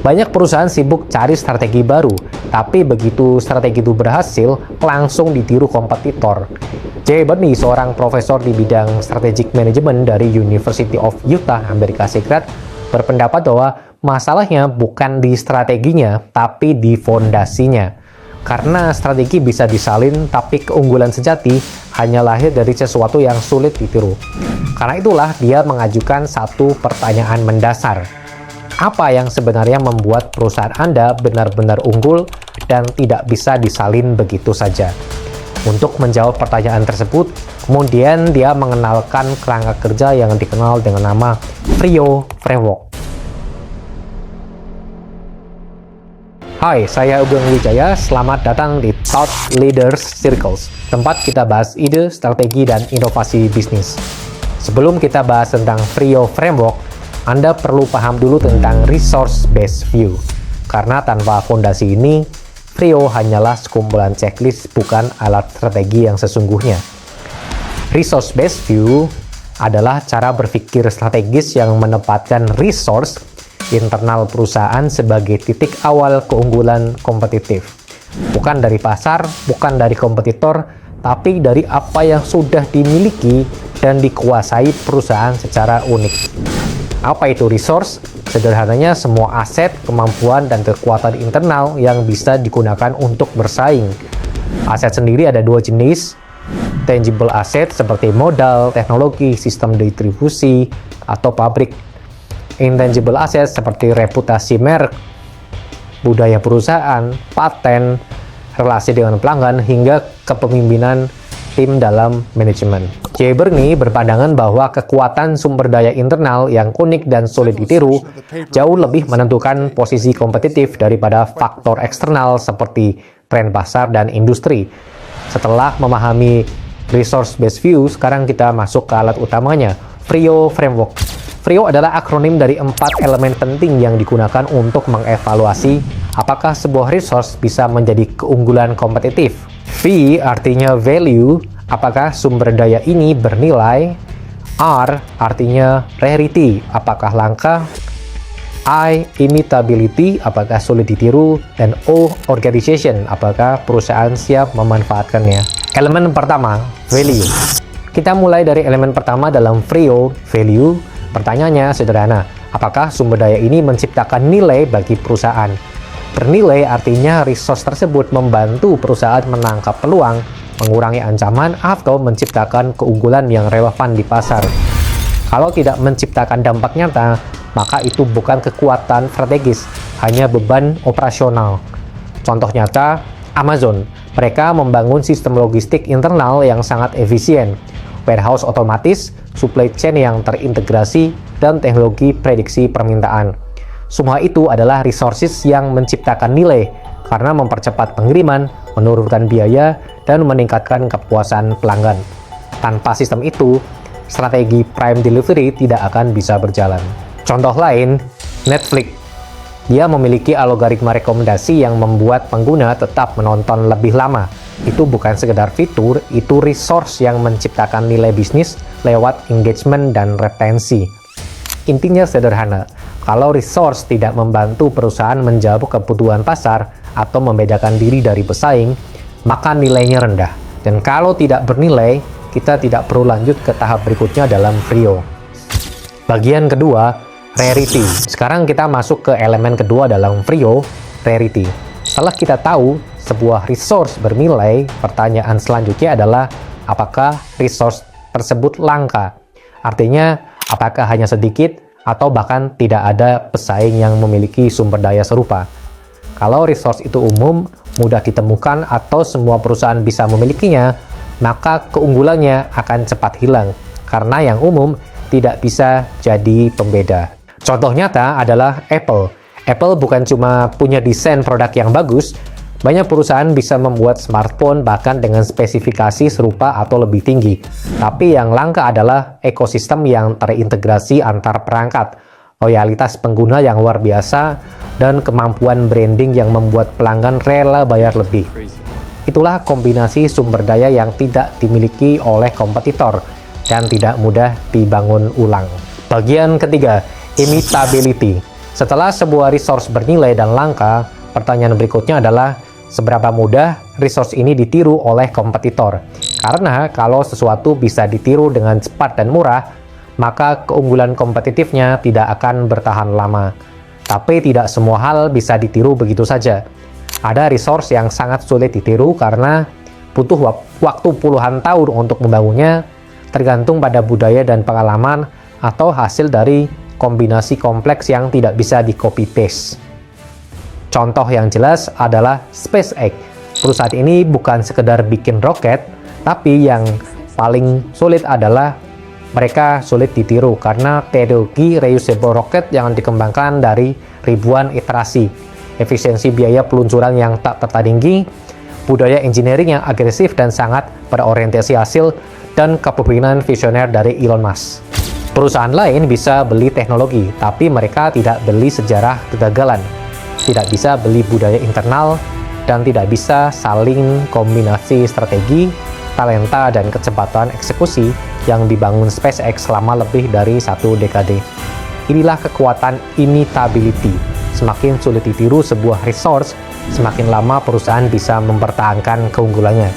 Banyak perusahaan sibuk cari strategi baru, tapi begitu strategi itu berhasil, langsung ditiru kompetitor. Jay Burney, seorang profesor di bidang strategic management dari University of Utah, Amerika Serikat, berpendapat bahwa masalahnya bukan di strateginya, tapi di fondasinya. Karena strategi bisa disalin, tapi keunggulan sejati hanya lahir dari sesuatu yang sulit ditiru. Karena itulah dia mengajukan satu pertanyaan mendasar. Apa yang sebenarnya membuat perusahaan Anda benar-benar unggul dan tidak bisa disalin begitu saja? Untuk menjawab pertanyaan tersebut, kemudian dia mengenalkan kerangka kerja yang dikenal dengan nama Frio Framework. Hai, saya Ugeng Wijaya. Selamat datang di Thought Leaders Circles, tempat kita bahas ide, strategi, dan inovasi bisnis. Sebelum kita bahas tentang Frio Framework, Anda perlu paham dulu tentang resource-based view. Karena tanpa fondasi ini, Frio hanyalah sekumpulan checklist, bukan alat strategi yang sesungguhnya. Resource-based view adalah cara berpikir strategis yang menempatkan resource internal perusahaan sebagai titik awal keunggulan kompetitif. Bukan dari pasar, bukan dari kompetitor, tapi dari apa yang sudah dimiliki dan dikuasai perusahaan secara unik. Apa itu resource? Sederhananya semua aset, kemampuan, dan kekuatan internal yang bisa digunakan untuk bersaing. Aset sendiri ada dua jenis, tangible asset seperti modal, teknologi, sistem distribusi, atau pabrik. Intangible asset seperti reputasi merek, budaya perusahaan, paten, relasi dengan pelanggan, hingga kepemimpinan tim dalam manajemen. Jay Burney berpandangan bahwa kekuatan sumber daya internal yang unik dan sulit ditiru jauh lebih menentukan posisi kompetitif daripada faktor eksternal seperti tren pasar dan industri. Setelah memahami resource-based view, sekarang kita masuk ke alat utamanya, Frio Framework. Frio adalah akronim dari 4 elemen penting yang digunakan untuk mengevaluasi apakah sebuah resource bisa menjadi keunggulan kompetitif. V artinya value, apakah sumber daya ini bernilai. R artinya rarity, apakah langka. I imitability, apakah sulit ditiru. Dan O organization, apakah perusahaan siap memanfaatkannya. Elemen pertama, value. Kita mulai dari elemen pertama dalam Frio, value. Pertanyaannya sederhana, apakah sumber daya ini menciptakan nilai bagi perusahaan? Bernilai artinya resource tersebut membantu perusahaan menangkap peluang, mengurangi ancaman, atau menciptakan keunggulan yang relevan di pasar. Kalau tidak menciptakan dampak nyata, maka itu bukan kekuatan strategis, hanya beban operasional. Contoh nyata, Amazon. Mereka membangun sistem logistik internal yang sangat efisien, warehouse otomatis, supply chain yang terintegrasi, dan teknologi prediksi permintaan. Semua itu adalah resources yang menciptakan nilai karena mempercepat pengiriman, menurunkan biaya, dan meningkatkan kepuasan pelanggan. Tanpa sistem itu, strategi prime delivery tidak akan bisa berjalan. Contoh lain, Netflix. Dia memiliki algoritma rekomendasi yang membuat pengguna tetap menonton lebih lama. Itu bukan sekedar fitur, itu resource yang menciptakan nilai bisnis lewat engagement dan retensi. Intinya sederhana, kalau resource tidak membantu perusahaan menjawab kebutuhan pasar atau membedakan diri dari pesaing, maka nilainya rendah. Dan kalau tidak bernilai, kita tidak perlu lanjut ke tahap berikutnya dalam Frio. Bagian kedua, rarity. Sekarang kita masuk ke elemen kedua dalam Frio, rarity. Setelah kita tahu sebuah resource bernilai, pertanyaan selanjutnya adalah apakah resource tersebut langka? Artinya, apakah hanya sedikit atau bahkan tidak ada pesaing yang memiliki sumber daya serupa? Kalau resource itu umum, mudah ditemukan atau semua perusahaan bisa memilikinya, maka keunggulannya akan cepat hilang karena yang umum tidak bisa jadi pembeda. Contoh nyata adalah Apple. Apple bukan cuma punya desain produk yang bagus, banyak perusahaan bisa membuat smartphone bahkan dengan spesifikasi serupa atau lebih tinggi. Tapi yang langka adalah ekosistem yang terintegrasi antar perangkat, loyalitas pengguna yang luar biasa, dan kemampuan branding yang membuat pelanggan rela bayar lebih. Itulah kombinasi sumber daya yang tidak dimiliki oleh kompetitor dan tidak mudah dibangun ulang. Bagian ketiga, imitability. Setelah sebuah resource bernilai dan langka, pertanyaan berikutnya adalah seberapa mudah resource ini ditiru oleh kompetitor. Karena kalau sesuatu bisa ditiru dengan cepat dan murah, maka keunggulan kompetitifnya tidak akan bertahan lama. Tapi tidak semua hal bisa ditiru begitu saja. Ada resource yang sangat sulit ditiru karena butuh waktu puluhan tahun untuk membangunnya, tergantung pada budaya dan pengalaman atau hasil dari kombinasi kompleks yang tidak bisa di-copy-paste. Contoh yang jelas adalah SpaceX. Perusahaan ini bukan sekedar bikin roket, tapi yang paling sulit adalah mereka sulit ditiru karena teknologi reusable rocket yang dikembangkan dari ribuan iterasi, efisiensi biaya peluncuran yang tak tertandingi, budaya engineering yang agresif dan sangat berorientasi hasil, dan kepemimpinan visioner dari Elon Musk. Perusahaan lain bisa beli teknologi, tapi mereka tidak beli sejarah kegagalan, tidak bisa beli budaya internal, dan tidak bisa saling kombinasi strategi, talenta, dan kecepatan eksekusi yang dibangun SpaceX selama lebih dari 1 dekade. Inilah kekuatan imitability. Semakin sulit ditiru sebuah resource, semakin lama perusahaan bisa mempertahankan keunggulannya.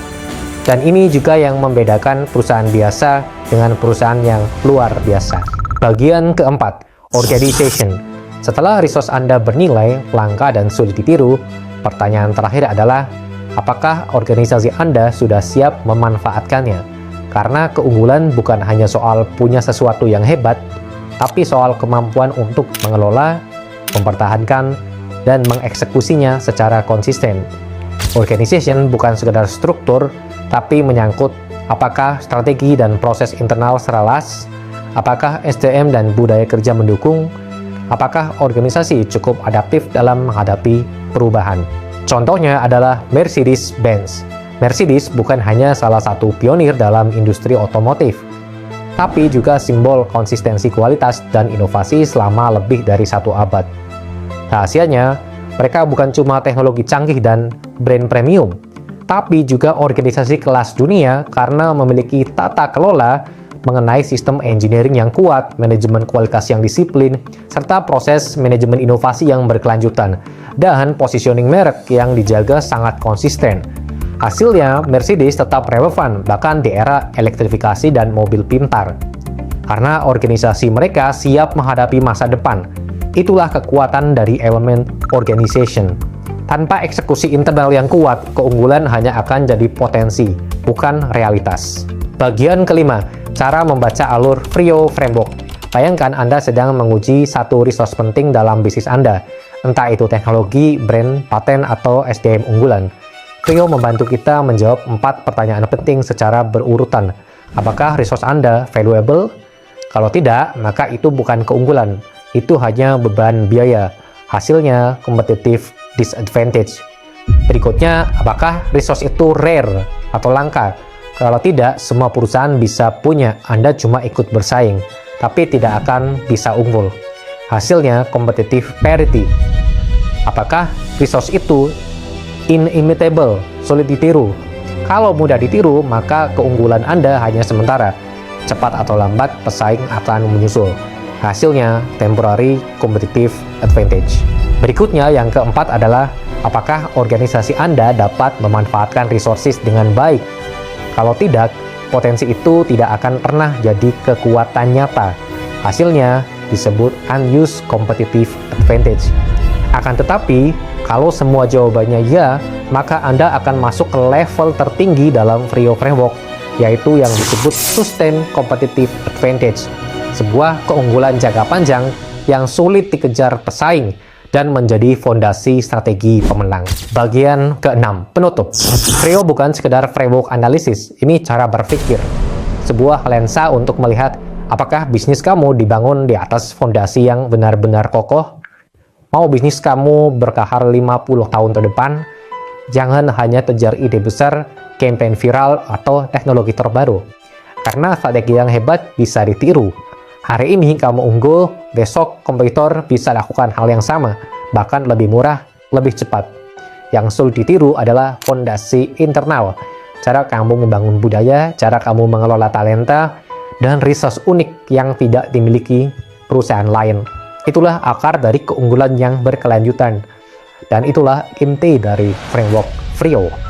Dan ini juga yang membedakan perusahaan biasa dengan perusahaan yang luar biasa. Bagian keempat, organization. Setelah resource Anda bernilai, langka, dan sulit ditiru, pertanyaan terakhir adalah, apakah organisasi Anda sudah siap memanfaatkannya? Karena keunggulan bukan hanya soal punya sesuatu yang hebat, tapi soal kemampuan untuk mengelola, mempertahankan, dan mengeksekusinya secara konsisten. Organization bukan sekedar struktur, tapi menyangkut apakah strategi dan proses internal selaras, apakah SDM dan budaya kerja mendukung, apakah organisasi cukup adaptif dalam menghadapi perubahan. Contohnya adalah Mercedes-Benz. Mercedes bukan hanya salah satu pionir dalam industri otomotif, tapi juga simbol konsistensi kualitas dan inovasi selama lebih dari 1 abad. Rahasianya, mereka bukan cuma teknologi canggih dan brand premium, tapi juga organisasi kelas dunia karena memiliki tata kelola mengenai sistem engineering yang kuat, manajemen kualitas yang disiplin, serta proses manajemen inovasi yang berkelanjutan, dan positioning merek yang dijaga sangat konsisten. Hasilnya, Mercedes tetap relevan bahkan di era elektrifikasi dan mobil pintar. Karena organisasi mereka siap menghadapi masa depan. Itulah kekuatan dari elemen organization. Tanpa eksekusi internal yang kuat, keunggulan hanya akan jadi potensi, bukan realitas. Bagian kelima, cara membaca alur Frio Framework. Bayangkan Anda sedang menguji satu resource penting dalam bisnis Anda, entah itu teknologi, brand, paten, atau SDM unggulan. Frio membantu kita menjawab 4 pertanyaan penting secara berurutan. Apakah resource Anda valuable? Kalau tidak, maka itu bukan keunggulan. Itu hanya beban biaya. Hasilnya competitive disadvantage. Berikutnya, apakah resource itu rare atau langka? Kalau tidak, semua perusahaan bisa punya, Anda cuma ikut bersaing, tapi tidak akan bisa unggul. Hasilnya competitive parity. Apakah resource itu inimitable, sulit ditiru? Kalau mudah ditiru, maka keunggulan Anda hanya sementara. Cepat atau lambat, pesaing akan menyusul. Hasilnya temporary competitive advantage. Berikutnya, yang keempat adalah apakah organisasi Anda dapat memanfaatkan resources dengan baik? Kalau tidak, potensi itu tidak akan pernah jadi kekuatan nyata. Hasilnya disebut unused competitive advantage. Akan tetapi, kalau semua jawabannya ya, maka Anda akan masuk ke level tertinggi dalam Frio Framework, yaitu yang disebut sustained competitive advantage, sebuah keunggulan jangka panjang yang sulit dikejar pesaing dan menjadi fondasi strategi pemenang. Bagian ke-6, penutup. Frio bukan sekedar framework analisis, ini cara berpikir. Sebuah lensa untuk melihat apakah bisnis kamu dibangun di atas fondasi yang benar-benar kokoh. Mau bisnis kamu berkahar 50 tahun ke depan, jangan hanya kejar ide besar, campaign viral, atau teknologi terbaru. Karena strategi yang hebat bisa ditiru. Hari ini kamu unggul, besok kompetitor bisa lakukan hal yang sama, bahkan lebih murah, lebih cepat. Yang sulit ditiru adalah fondasi internal, cara kamu membangun budaya, cara kamu mengelola talenta, dan resource unik yang tidak dimiliki perusahaan lain. Itulah akar dari keunggulan yang berkelanjutan. Dan itulah inti dari framework FRIO.